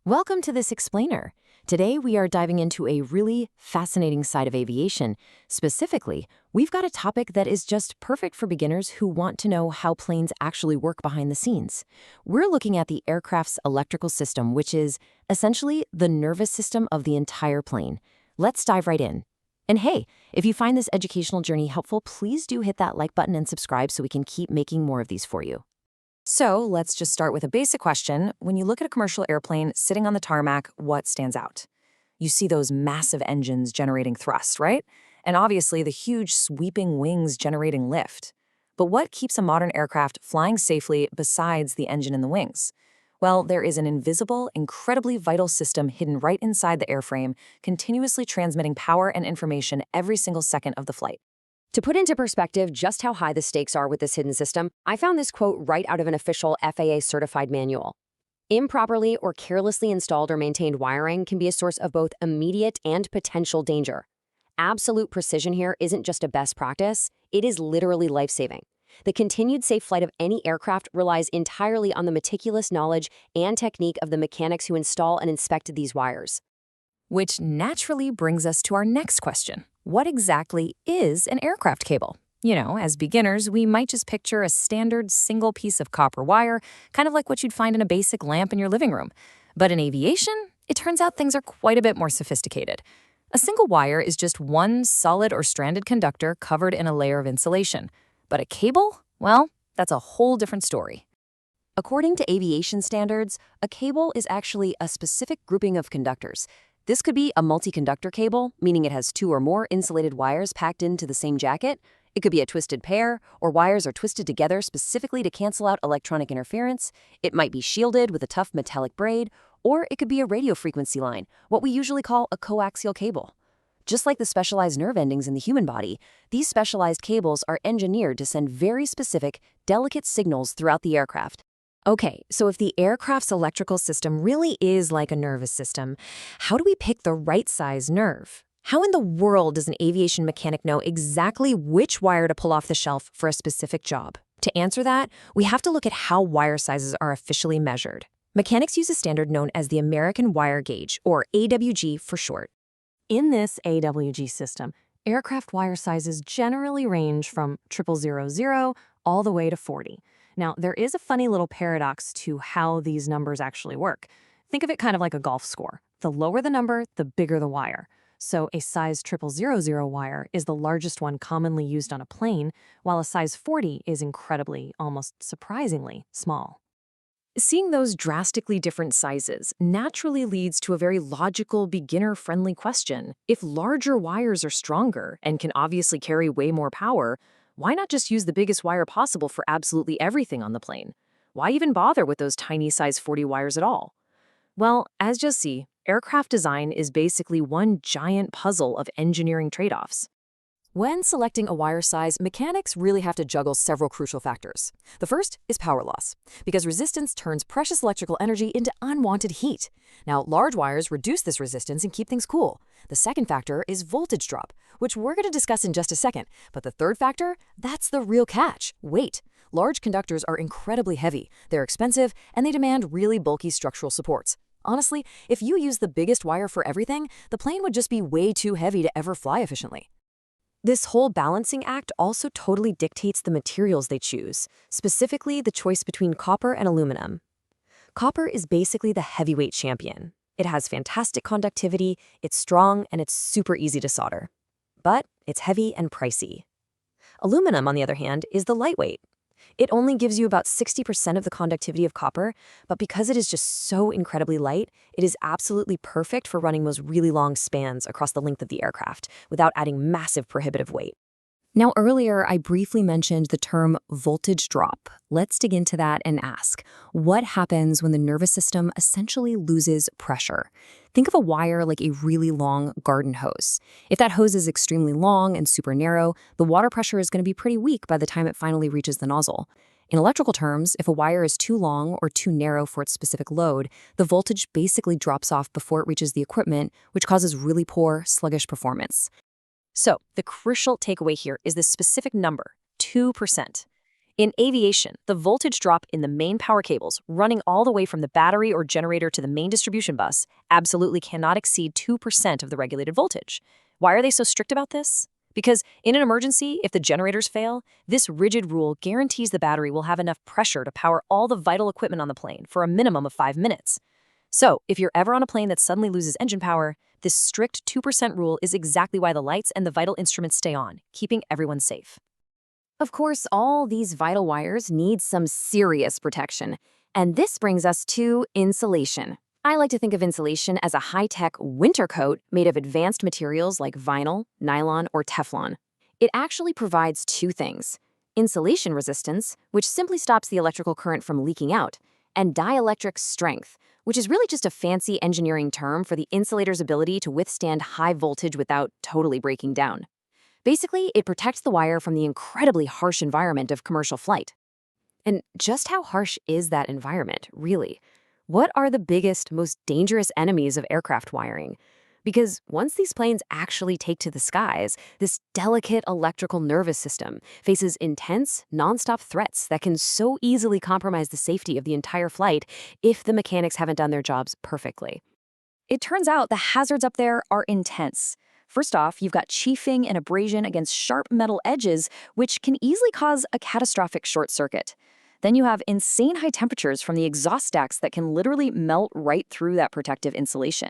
Welcome to this explainer. Today we are diving into a really fascinating side of aviation. Specifically, we've got a topic that is just perfect for beginners who want to know how planes actually work behind the scenes. We're looking at the aircraft's electrical system, which is essentially the nervous system of the entire plane. Let's dive right in. And hey, if you find this educational journey helpful, please do hit that like button and subscribe so we can keep making more of these for you. So let's just start with a basic question. When you look at a commercial airplane sitting on the tarmac, what stands out? You see those massive engines generating thrust, right? And obviously the huge sweeping wings generating lift. But what keeps a modern aircraft flying safely besides the engine and the wings? Well, there is an invisible, incredibly vital system hidden right inside the airframe, continuously transmitting power and information every single second of the flight. To put into perspective just how high the stakes are with this hidden system, I found this quote right out of an official FAA-certified manual. Improperly or carelessly installed or maintained wiring can be a source of both immediate and potential danger. Absolute precision here isn't just a best practice, it is literally life-saving. The continued safe flight of any aircraft relies entirely on the meticulous knowledge and technique of the mechanics who install and inspect these wires. Which naturally brings us to our next question. What exactly is an aircraft cable? You know, as beginners, we might just picture a standard single piece of copper wire, kind of like what you'd find in a basic lamp in your living room. But in aviation, it turns out things are quite a bit more sophisticated. A single wire is just one solid or stranded conductor covered in a layer of insulation. But a cable? Well, that's a whole different story. According to aviation standards, a cable is actually a specific grouping of conductors. This could be a multiconductor cable, meaning it has two or more insulated wires packed into the same jacket. It could be a twisted pair, or wires are twisted together specifically to cancel out electronic interference. It might be shielded with a tough metallic braid, or it could be a radio frequency line, what we usually call a coaxial cable. Just like the specialized nerve endings in the human body, these specialized cables are engineered to send very specific, delicate signals throughout the aircraft. Okay, so if the aircraft's electrical system really is like a nervous system, how do we pick the right size nerve? How in the world does an aviation mechanic know exactly which wire to pull off the shelf for a specific job? To answer that, we have to look at how wire sizes are officially measured. Mechanics use a standard known as the American Wire Gauge, or AWG for short. In this AWG system, aircraft wire sizes generally range from 0000 all the way to 40. Now, there is a funny little paradox to how these numbers actually work. Think of it kind of like a golf score. The lower the number, the bigger the wire. So a size 0000 wire is the largest one commonly used on a plane, while a size 40 is incredibly, almost surprisingly, small. Seeing those drastically different sizes naturally leads to a very logical, beginner-friendly question. If larger wires are stronger and can obviously carry way more power, why not just use the biggest wire possible for absolutely everything on the plane? Why even bother with those tiny size 40 wires at all? Well, as you'll see, aircraft design is basically one giant puzzle of engineering trade-offs. When selecting a wire size, mechanics really have to juggle several crucial factors. The first is power loss, because resistance turns precious electrical energy into unwanted heat. Now, large wires reduce this resistance and keep things cool. The second factor is voltage drop, which we're going to discuss in just a second. But the third factor, that's the real catch: weight. Large conductors are incredibly heavy, they're expensive, and they demand really bulky structural supports. Honestly, if you use the biggest wire for everything, the plane would just be way too heavy to ever fly efficiently. This whole balancing act also totally dictates the materials they choose, specifically the choice between copper and aluminum. Copper is basically the heavyweight champion. It has fantastic conductivity, it's strong, and it's super easy to solder. But it's heavy and pricey. Aluminum, on the other hand, is the lightweight. It only gives you about 60% of the conductivity of copper, but because it is just so incredibly light, it is absolutely perfect for running those really long spans across the length of the aircraft without adding massive prohibitive weight. Now, earlier, I briefly mentioned the term voltage drop. Let's dig into that and ask, what happens when the nervous system essentially loses pressure? Think of a wire like a really long garden hose. If that hose is extremely long and super narrow, the water pressure is going to be pretty weak by the time it finally reaches the nozzle. In electrical terms, if a wire is too long or too narrow for its specific load, the voltage basically drops off before it reaches the equipment, which causes really poor, sluggish performance. So, the crucial takeaway here is this specific number, 2%. In aviation, the voltage drop in the main power cables, running all the way from the battery or generator to the main distribution bus, absolutely cannot exceed 2% of the regulated voltage. Why are they so strict about this? Because in an emergency, if the generators fail, this rigid rule guarantees the battery will have enough pressure to power all the vital equipment on the plane for a minimum of 5 minutes. So, if you're ever on a plane that suddenly loses engine power, this strict 2% rule is exactly why the lights and the vital instruments stay on, keeping everyone safe. Of course, all these vital wires need some serious protection. And this brings us to insulation. I like to think of insulation as a high-tech winter coat made of advanced materials like vinyl, nylon, or Teflon. It actually provides two things: insulation resistance, which simply stops the electrical current from leaking out, and dielectric strength, which is really just a fancy engineering term for the insulator's ability to withstand high voltage without totally breaking down. Basically, it protects the wire from the incredibly harsh environment of commercial flight. And just how harsh is that environment, really? What are the biggest, most dangerous enemies of aircraft wiring? Because once these planes actually take to the skies, this delicate electrical nervous system faces intense, nonstop threats that can so easily compromise the safety of the entire flight if the mechanics haven't done their jobs perfectly. It turns out the hazards up there are intense. First off, you've got chiefing and abrasion against sharp metal edges, which can easily cause a catastrophic short circuit. Then you have insane high temperatures from the exhaust stacks that can literally melt right through that protective insulation.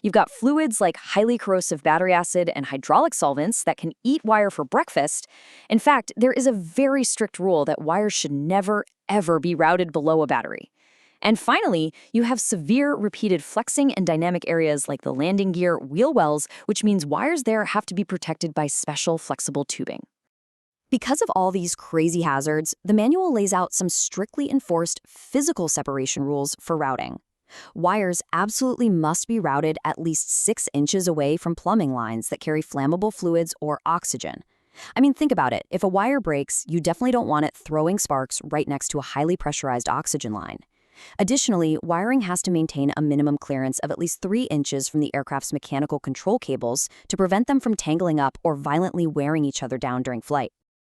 You've got fluids like highly corrosive battery acid and hydraulic solvents that can eat wire for breakfast. In fact, there is a very strict rule that wires should never, ever be routed below a battery. And finally, you have severe repeated flexing and dynamic areas like the landing gear wheel wells, which means wires there have to be protected by special flexible tubing. Because of all these crazy hazards, the manual lays out some strictly enforced physical separation rules for routing. Wires absolutely must be routed at least 6 inches away from plumbing lines that carry flammable fluids or oxygen. I mean, think about it. If a wire breaks, you definitely don't want it throwing sparks right next to a highly pressurized oxygen line. Additionally, wiring has to maintain a minimum clearance of at least 3 inches from the aircraft's mechanical control cables to prevent them from tangling up or violently wearing each other down during flight.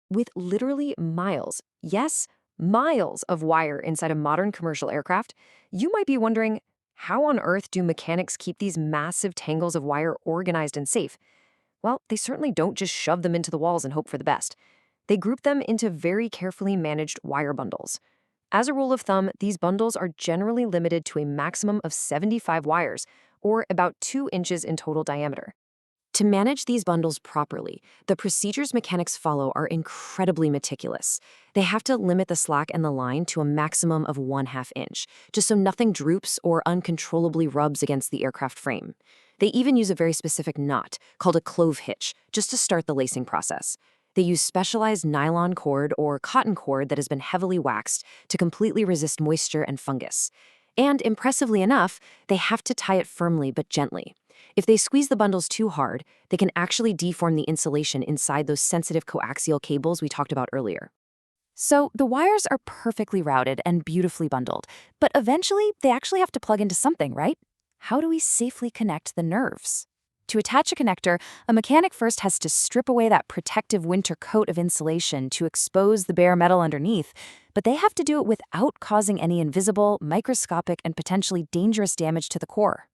With literally miles, yes, miles of wire inside a modern commercial aircraft, you might be wondering, how on earth do mechanics keep these massive tangles of wire organized and safe? Well, they certainly don't just shove them into the walls and hope for the best. They group them into very carefully managed wire bundles. As a rule of thumb, these bundles are generally limited to a maximum of 75 wires, or about 2 inches in total diameter. To manage these bundles properly, the procedures mechanics follow are incredibly meticulous. They have to limit the slack in the line to a maximum of 1/2 inch, just so nothing droops or uncontrollably rubs against the aircraft frame. They even use a very specific knot, called a clove hitch, just to start the lacing process. They use specialized nylon cord or cotton cord that has been heavily waxed to completely resist moisture and fungus. And impressively enough, they have to tie it firmly but gently. If they squeeze the bundles too hard, they can actually deform the insulation inside those sensitive coaxial cables we talked about earlier. So the wires are perfectly routed and beautifully bundled, but eventually they actually have to plug into something, right? How do we safely connect the nerves? To attach a connector, a mechanic first has to strip away that protective winter coat of insulation to expose the bare metal underneath, but they have to do it without causing any invisible, microscopic, and potentially dangerous damage to the core.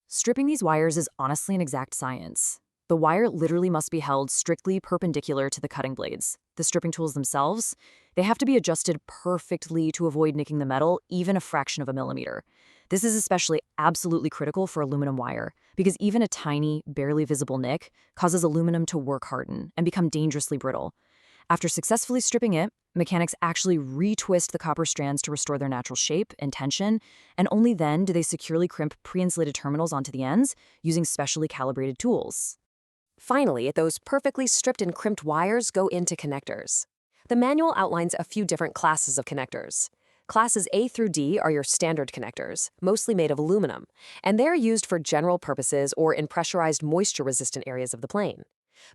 Stripping these wires is honestly an exact science. The wire literally must be held strictly perpendicular to the cutting blades. The stripping tools themselves, they have to be adjusted perfectly to avoid nicking the metal, even a fraction of a millimeter. This is especially absolutely critical for aluminum wire, because even a tiny, barely visible nick causes aluminum to work harden and become dangerously brittle. After successfully stripping it, mechanics actually retwist the copper strands to restore their natural shape and tension, and only then do they securely crimp pre-insulated terminals onto the ends using specially calibrated tools. Finally, those perfectly stripped and crimped wires go into connectors. The manual outlines a few different classes of connectors. Classes A through D are your standard connectors, mostly made of aluminum, and they're used for general purposes or in pressurized moisture-resistant areas of the plane.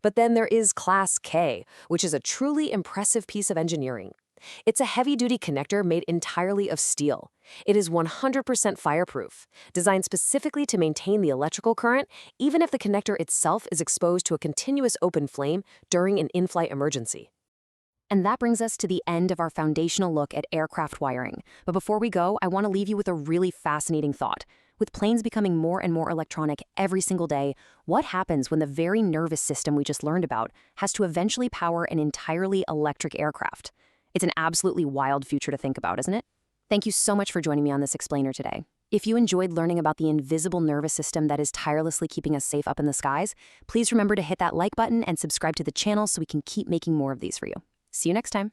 But then there is Class K, which is a truly impressive piece of engineering. It's a heavy-duty connector made entirely of steel. It is 100% fireproof, designed specifically to maintain the electrical current, even if the connector itself is exposed to a continuous open flame during an in-flight emergency. And that brings us to the end of our foundational look at aircraft wiring. But before we go, I want to leave you with a really fascinating thought. With planes becoming more and more electronic every single day, what happens when the very nervous system we just learned about has to eventually power an entirely electric aircraft? It's an absolutely wild future to think about, isn't it? Thank you so much for joining me on this explainer today. If you enjoyed learning about the invisible nervous system that is tirelessly keeping us safe up in the skies, please remember to hit that like button and subscribe to the channel so we can keep making more of these for you. See you next time.